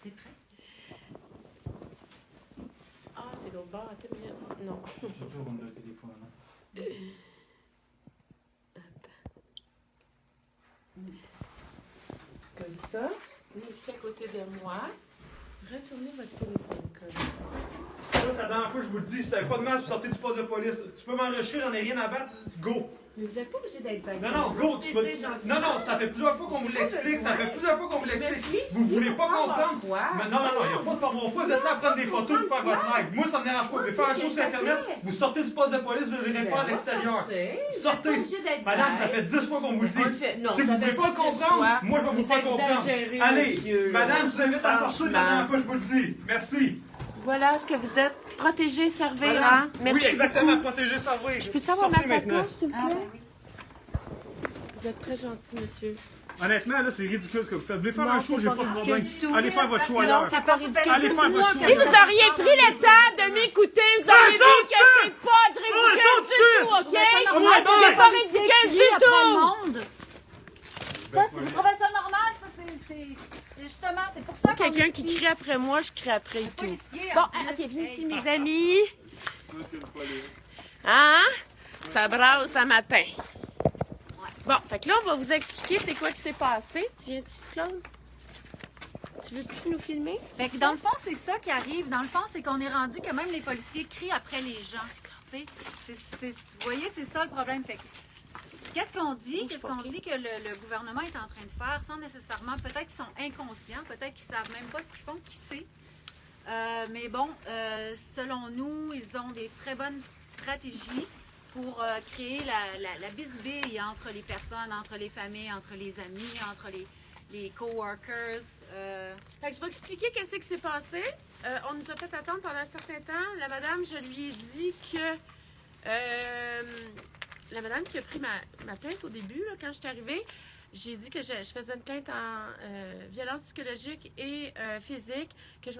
C'est prêt? Ah, c'est l'autre bord. Attends une minute. Non. Je tourne le téléphone. Comme ça. Ici à côté de moi. Retournez votre téléphone comme ça. Ça, c'est la dernière fois que je vous le dis. Si vous n'avez pas de masque, vous sortez du poste de police. Tu peux m'enregistrer, j'en ai rien à battre. Go! Mais vous n'êtes pas obligé d'être bête. Non, go! Tu peux... Non, ça fait plusieurs fois qu'on vous l'explique. Ça fait plusieurs fois qu'on vous l'explique. Vous voulez pas comprendre. Mais non, il n'y a pas de par mon foi. Vous êtes là à prendre des photos pour faire votre live. Moi, ça me dérange pas. Vous voulez faire un show sur Internet, vous sortez du poste de police, vous le faire à l'extérieur. Sortez! Madame, ça fait 10 fois qu'on vous le dit. Si vous voulez pas comprendre, moi, je vais vous faire comprendre. Allez, madame, je vous invite à sortir, c'est la dernière fois que je vous le dis. Merci. Voilà ce que vous êtes. Protégé, servir, Madame, hein? Merci oui, exactement, beaucoup. protéger, servir. Je peux savoir ma Sortez maintenant. sacoche, s'il vous plaît? Ah, ben oui. Vous êtes très gentil, monsieur. Honnêtement, là, c'est ridicule ce que vous faites. Vous voulez faire Non, un show, c'est j'ai pas pas de ridicule problème. du tout. Allez faire votre show Non, ailleurs. c'est pas ridicule. Allez faire votre show. Si vous auriez pris le temps de m'écouter, vous auriez vu que c'est pas ridicule du tout, OK? C'est pas ridicule du tout! Ça, si vous trouvez ça normal, ça, c'est justement, c'est pour ça qu'on Quelqu'un est qui ici. crie après moi, je crie après et tout. Policier, Bon, en plus. OK, venez ici, Hey. mes amis. Hein? Ça brasse à matin. Bon, fait que là, on va vous expliquer c'est quoi qui s'est passé. Tu viens-tu, Claude? Tu veux-tu nous filmer? Fait que dans le fond, c'est ça qui arrive. Dans le fond, c'est qu'on est rendu que même les policiers crient après les gens. Tu sais, vous voyez, c'est ça le problème. Fait que, qu'est-ce qu'on dit? Qu'est-ce qu'on dit que le gouvernement est en train de faire sans nécessairement, peut-être qu'ils sont inconscients, peut-être qu'ils savent même pas ce qu'ils font, qui sait. Mais bon, selon nous, ils ont des très bonnes stratégies pour créer la bisbille entre les personnes, entre les familles, entre les amis, entre les coworkers. Fait que je vais expliquer qu'est-ce qui s'est passé. On nous a fait attendre pendant un certain temps. La madame, je lui ai dit que... la madame qui a pris ma plainte au début, là, quand je suis arrivée, j'ai dit que je faisais une plainte en violence psychologique et physique, que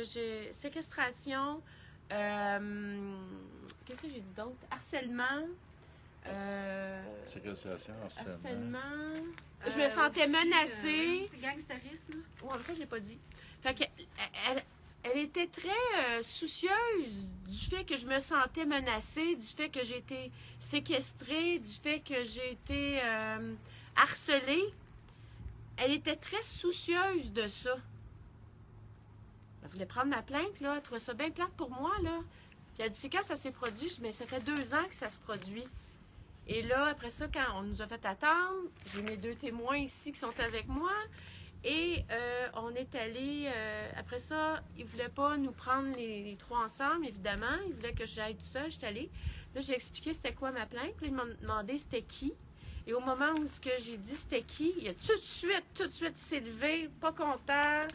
j'ai séquestration, qu'est-ce que j'ai dit d'autre? Harcèlement. Séquestration, Harcèlement. Je me sentais menacée. C'est gangsterisme. Ouais, ça, je l'ai pas dit. Fait que, elle était très soucieuse du fait que je me sentais menacée, du fait que j'ai été séquestrée, du fait que j'ai été harcelée. Elle était très soucieuse de ça. Elle voulait prendre ma plainte, là. Elle trouvait ça bien plate pour moi, là. Puis elle a dit, c'est quand ça s'est produit? Mais ça fait 2 ans que ça se produit. Et là, après ça, quand on nous a fait attendre, j'ai mes 2 témoins ici qui sont avec moi. Et on est allé, après ça, ils ne voulaient pas nous prendre les 3 ensemble, évidemment. Ils voulaient que j'aille tout seul, j'étais allée. Là, j'ai expliqué c'était quoi ma plainte. Puis ils m'ont demandé c'était qui. Et au moment où j'ai dit c'était qui, il a tout de suite s'est levé, pas content.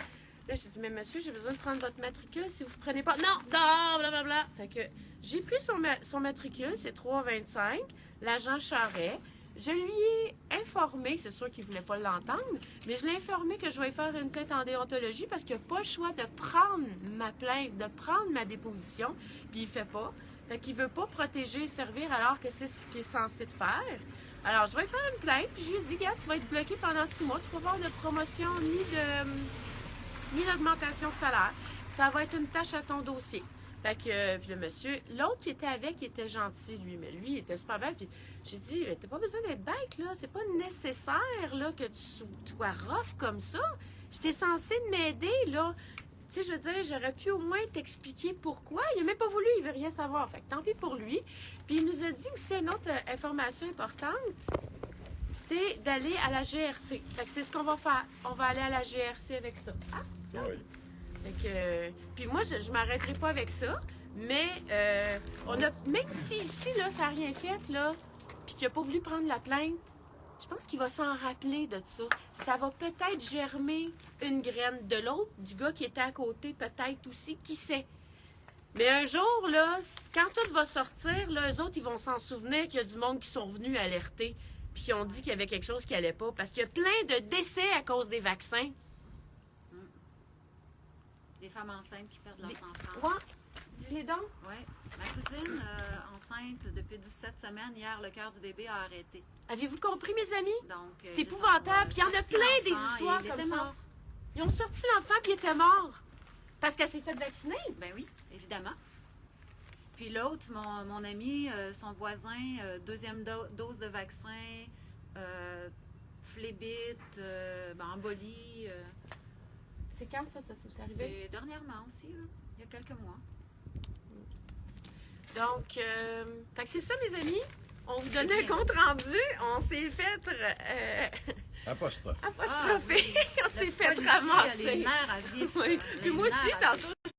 Là, j'ai dit, mais monsieur, j'ai besoin de prendre votre matricule. Si vous ne prenez pas, non, blablabla. Fait que j'ai pris son matricule, c'est 325, l'agent Charret. Je lui ai informé, c'est sûr qu'il ne voulait pas l'entendre, mais je l'ai informé que je vais faire une plainte en déontologie parce qu'il n'a pas le choix de prendre ma plainte, de prendre ma déposition, puis il ne fait pas. Fait qu'il ne veut pas protéger et servir alors que c'est ce qu'il est censé de faire. Alors, je vais faire une plainte, puis je lui ai dit, regarde, tu vas être bloqué pendant 6 mois, tu ne peux pas avoir de promotion ni d'augmentation de salaire. Ça va être une tâche à ton dossier. Fait que, puis le monsieur, l'autre qui était avec, il était gentil, lui, mais lui, il était super bête. Puis j'ai dit, t'as pas besoin d'être bête, là. C'est pas nécessaire, là, que tu sois rough comme ça. J'étais censée m'aider, là. Tu sais, je veux dire, j'aurais pu au moins t'expliquer pourquoi. Il n'a même pas voulu, il veut rien savoir. Fait que tant pis pour lui. Puis il nous a dit aussi une autre information importante, c'est d'aller à la GRC. Fait que c'est ce qu'on va faire. On va aller à la GRC avec ça. Ah! Oui. Fait que, puis moi, je m'arrêterai pas avec ça, mais on a, même si ici, là, ça n'a rien fait, là, puis qu'il n'a pas voulu prendre la plainte, je pense qu'il va s'en rappeler de ça. Ça va peut-être germer une graine de l'autre, du gars qui était à côté, peut-être aussi, qui sait. Mais un jour, là, quand tout va sortir, là, eux autres, ils vont s'en souvenir qu'il y a du monde qui sont venus alerter, puis qui ont dit qu'il y avait quelque chose qui allait pas, parce qu'il y a plein de décès à cause des vaccins. Des femmes enceintes qui perdent leurs enfants. Ouais. les dents? Oui. Ma cousine, enceinte depuis 17 semaines, hier, le cœur du bébé a arrêté. Avez-vous compris, mes amis? Donc, C'est épouvantable. Puis il y en a plein des histoires il comme était ça. mort. Ils ont sorti l'enfant puis il était mort. Parce qu'elle s'est fait vacciner. Ben oui, évidemment. Puis l'autre, mon ami, son voisin, deuxième dose de vaccin, phlébite, embolie. C'est quand ça s'est arrivé? C'est dernièrement aussi, là, il y a quelques mois. Donc, fait que c'est ça, mes amis. On vous donnait un compte rendu. On s'est fait Apostrophe. apostropher. On s'est fait Les ramasser. nerfs à vif. Oui. Puis moi aussi, tantôt, elle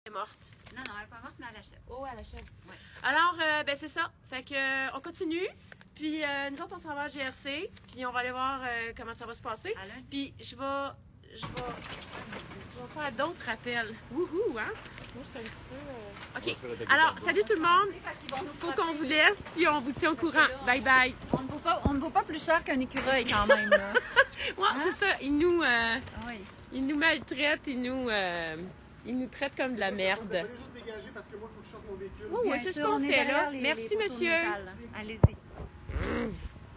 est morte. Non, elle n'est pas morte, mais elle achète. Oh, elle achève. Ouais. Alors, ben c'est ça. Fait que on continue. Puis nous autres, on s'en va à GRC. Puis on va aller voir comment ça va se passer. À lundi. Puis je vais faire d'autres rappels. Wouhou, hein? Moi, je suis un petit peu... OK. Alors, salut tout le monde. Faut qu'on vous laisse, puis on vous tient au courant. Bye bye. On ne vaut pas plus cher qu'un écureuil quand même, là. Ouais, c'est ça. Ils nous Oui. maltraitent, ils nous traitent comme de la merde. Vous allez juste dégager parce que moi, il faut que je sorte mon véhicule. Oui, Bien c'est ce sûr, qu'on on est fait là. derrière Merci, les poteaux de monsieur. métal. Allez-y.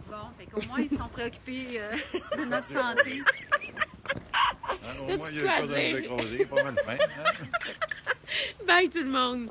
Bon, fait qu'au moins, ils sont préoccupés de notre santé. Au moins, il y a pas de écrasé, pas mal fin. Hein? Bye tout le monde.